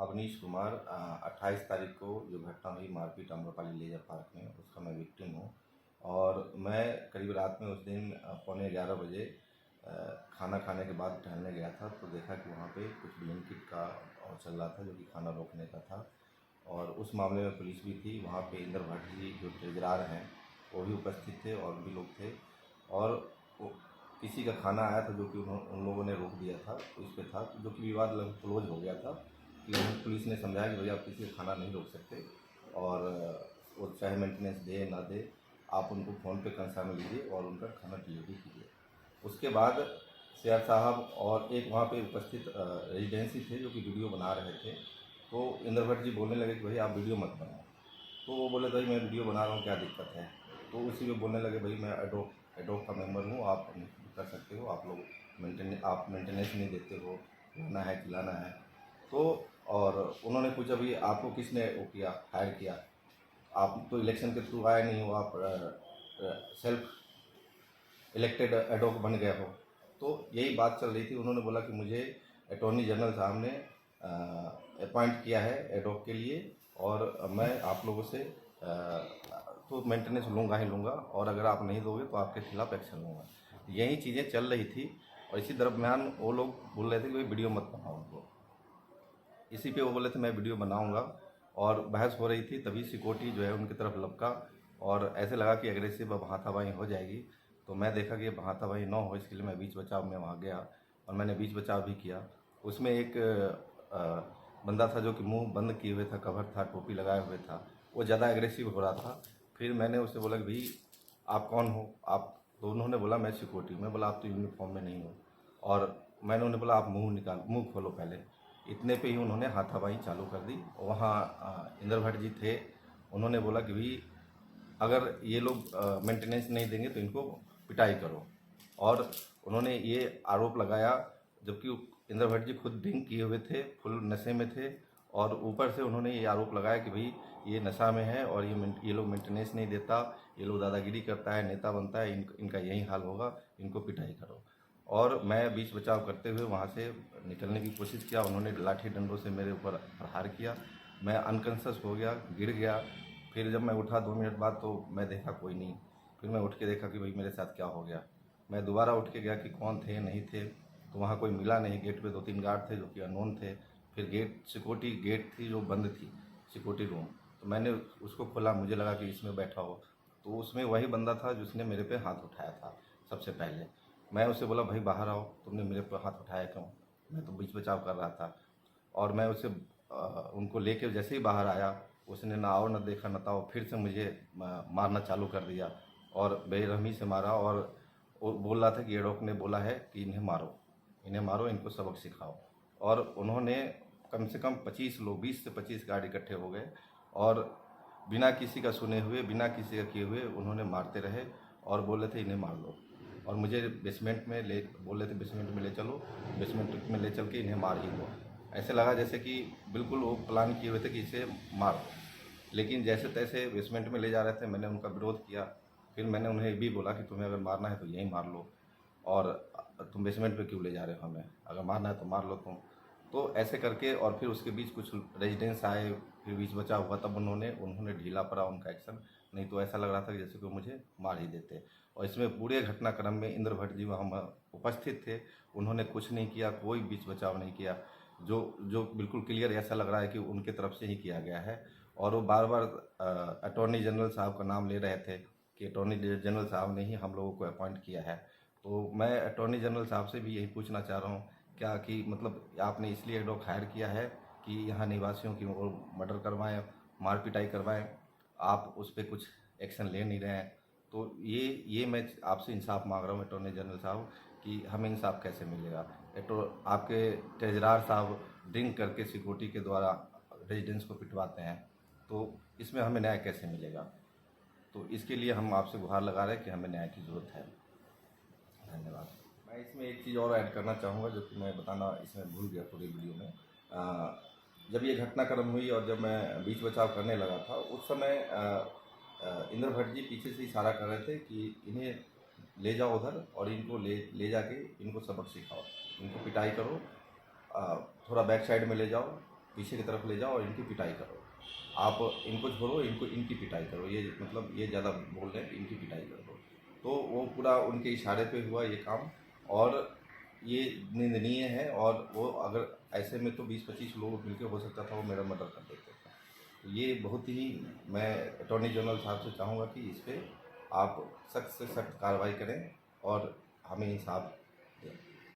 अवनीश कुमार 28 तारीख को जो घटना हुई मारपीट आम्रपाली लेजर पार्क में, उसका मैं विक्टिम हूँ। और मैं करीब रात में उस दिन पौने 11 बजे खाना खाने के बाद टहलने गया था, तो देखा कि वहाँ पे कुछ ब्लिंकिट का और चल रहा था जो कि खाना रोकने का था। और उस मामले में पुलिस भी थी वहाँ पे। इंद्र भट्ट जी जो ट्रेजरार हैं वो भी उपस्थित थे और भी लोग थे। और किसी का खाना आया था जो कि उन लोगों ने रोक दिया था, तो इस पे था जो कि विवाद लगभग क्लोज हो गया था कि पुलिस ने समझाया कि भैया आप किसी का खाना नहीं रोक सकते, और वो चाहे मेंटेनेंस दे ना दे, आप उनको फ़ोन पे कंसर्न लीजिए और उनका खाना डिलीवरी कीजिए। उसके बाद सीआर साहब और एक वहाँ पे उपस्थित रेजिडेंसी थे जो कि वीडियो बना रहे थे, तो इंद्र भट्ट जी बोलने लगे कि भाई आप वीडियो मत बनाओ। तो वो बोले भाई मैं वीडियो बना रहा हूँ, क्या दिक्कत है। तो उसी में बोलने लगे भाई मैं एडोक का मेंबर हूँ, आप कर सकते हो, आप लोग मेंटेनेंस नहीं देते हो, खाना है खिलाना है। तो और उन्होंने पूछा भाई आपको किसने वो किया, हायर किया, आप तो इलेक्शन के थ्रू आए नहीं हो, आप सेल्फ इलेक्टेड एडोक बन गए हो। तो यही बात चल रही थी। उन्होंने बोला कि मुझे अटॉर्नी जनरल साहब ने अपॉइंट किया है एडोक के लिए, और मैं आप लोगों से तो मेंटेनेंस लूँगा ही लूँगा, और अगर आप नहीं दोगे तो आपके खिलाफ़ एक्शन लूँगा। यही चीज़ें चल रही थी। और इसी दरम्यान वो लोग बोल रहे थे कि भाई वीडियो मत बनाओ उनको। इसी पे वो बोले थे मैं वीडियो बनाऊंगा, और बहस हो रही थी। तभी सिक्योरिटी जो है उनकी तरफ लपका और ऐसे लगा कि एग्रेसिव अब हाथापाई हो जाएगी। तो मैं देखा कि हाथापाई ना हो, इसके लिए मैं बीच बचाव में वहाँ गया और मैंने बीच बचाव भी किया। उसमें एक बंदा था जो कि मुंह बंद किए हुए था, कवर था, टोपी लगाए हुए था, वो ज़्यादा एग्रेसिव हो रहा था। फिर मैंने उससे बोला कि भाई आप कौन हो आप। तो उन्होंने बोला मैं सिक्योरिटी। मैं बोला आप तो यूनिफॉर्म में नहीं हो। और मैंने उन्हें बोला आप मुंह खोलो पहले। इतने पे ही उन्होंने हाथापाई चालू कर दी। वहाँ इंद्र भट्ट जी थे, उन्होंने बोला कि भाई अगर ये लोग मेंटेनेंस नहीं देंगे तो इनको पिटाई करो। और उन्होंने ये आरोप लगाया, जबकि इंद्र भट्ट जी खुद ड्रिंक किए हुए थे, फुल नशे में थे, और ऊपर से उन्होंने ये आरोप लगाया कि भाई ये नशा में है और ये लोग मेंटेनेंस नहीं देता, ये लोग दादागिरी करता है, नेता बनता है, इनका यही हाल होगा, इनको पिटाई करो। और मैं बीच बचाव करते हुए वहाँ से निकलने की कोशिश किया। उन्होंने लाठी डंडों से मेरे ऊपर प्रहार किया। मैं अनकॉन्शियस हो गया, गिर गया। फिर जब मैं उठा 2 मिनट बाद तो मैं देखा कोई नहीं। फिर मैं उठ के देखा कि भाई मेरे साथ क्या हो गया। मैं दोबारा उठ के गया कि कौन थे नहीं थे, तो वहाँ कोई मिला नहीं। गेट पे 2-3 गार्ड थे जो कि अननोन थे। फिर सिक्योरिटी गेट थी जो बंद थी, सिक्योरिटी रूम। तो मैंने उसको खोला, मुझे लगा कि इसमें बैठा हो, तो उसमें वही बंदा था जिसने मेरे पे हाथ उठाया था सबसे पहले। मैं उससे बोला भाई बाहर आओ, तुमने मेरे पर हाथ उठाया क्यों। मैं तो बीच बचाव कर रहा था। और मैं उसे उनको लेके जैसे ही बाहर आया, उसने ना आओ ना देखा ना ताओ, फिर से मुझे मारना चालू कर दिया और बेरहमी से मारा। और वो बोल रहा था कि एडोक ने बोला है कि इन्हें मारो, इनको सबक सिखाओ। और उन्होंने कम से कम 25 लोग, 20 से 25 गार्ड इकट्ठे हो गए, और बिना किसी का सुने हुए, बिना किसी का किए हुए उन्होंने मारते रहे और बोले थे इन्हें मार लो। और मुझे बेसमेंट में बोले थे बेसमेंट में ले चलो, बेसमेंट में ले चल के इन्हें मार ही दो। ऐसे लगा जैसे कि बिल्कुल वो प्लान किए हुए थे कि इसे मार दो। लेकिन जैसे तैसे बेसमेंट में ले जा रहे थे, मैंने उनका विरोध किया। फिर मैंने उन्हें ये भी बोला कि तुम्हें अगर मारना है तो यहीं मार लो, और तुम बेसमेंट पे क्यों ले जा रहे हो हमें, अगर मारना है तो मार लो तुम। तो ऐसे करके, और फिर उसके बीच कुछ रेजिडेंस आए, फिर बीच बचाव हुआ, तब उन्होंने ढीला पड़ा उनका एक्शन। नहीं तो ऐसा लग रहा था कि जैसे कि मुझे मार ही देते। और इसमें पूरे घटनाक्रम में इंद्र भट्ट जी वहाँ उपस्थित थे, उन्होंने कुछ नहीं किया, कोई बीच बचाव नहीं किया। जो जो बिल्कुल क्लियर ऐसा लग रहा है कि उनके तरफ से ही किया गया है। और वो बार बार अटॉर्नी जनरल साहब का नाम ले रहे थे कि अटॉर्नी जनरल साहब ने ही हम लोगों को अपॉइंट किया है। तो मैं अटॉर्नी जनरल साहब से भी यही पूछना चाह रहा हूँ, क्या कि मतलब आपने इसलिए एडोक हायर किया है कि यहाँ निवासियों की और मर्डर करवाएं, मार पिटाई करवाएं, आप उस पर कुछ एक्शन ले नहीं रहे हैं। तो ये मैं आपसे इंसाफ मांग रहा हूँ अटॉर्नी जनरल साहब, कि हमें इंसाफ कैसे मिलेगा। आपके ट्रेजरार साहब ड्रिंक करके सिक्योरिटी के द्वारा रेजिडेंस को पिटवाते हैं, तो इसमें हमें न्याय कैसे मिलेगा। तो इसके लिए हम आपसे गुहार लगा रहे हैं कि हमें न्याय की ज़रूरत है। धन्यवाद। मैं इसमें एक चीज़ और ऐड करना चाहूँगा जो कि मैं बताना इसमें भूल गया पूरी वीडियो में। जब ये घटनाक्रम हुई और जब मैं बीच बचाव करने लगा था, उस समय इंद्र भट्ट जी पीछे से इशारा कर रहे थे कि इन्हें ले जाओ उधर और इनको ले जाके इनको सबक सिखाओ, इनको पिटाई करो, थोड़ा बैक साइड में ले जाओ, पीछे की तरफ ले जाओ और इनकी पिटाई करो। आप इनको छोड़ो, इनकी पिटाई करो, ये मतलब ये ज़्यादा बोल रहे हैं कि इनकी पिटाई कर दो। तो वो पूरा उनके इशारे पे हुआ ये काम, और ये निंदनीय है। और वो अगर ऐसे में तो 20-25 लोग मिलकर हो सकता था वो मेरा मर्डर कर देते थे। तो ये बहुत ही, मैं अटॉर्नी जनरल साहब से चाहूँगा कि इस पर आप सख्त से सख्त कार्रवाई करें और हमें इंसाफ दें।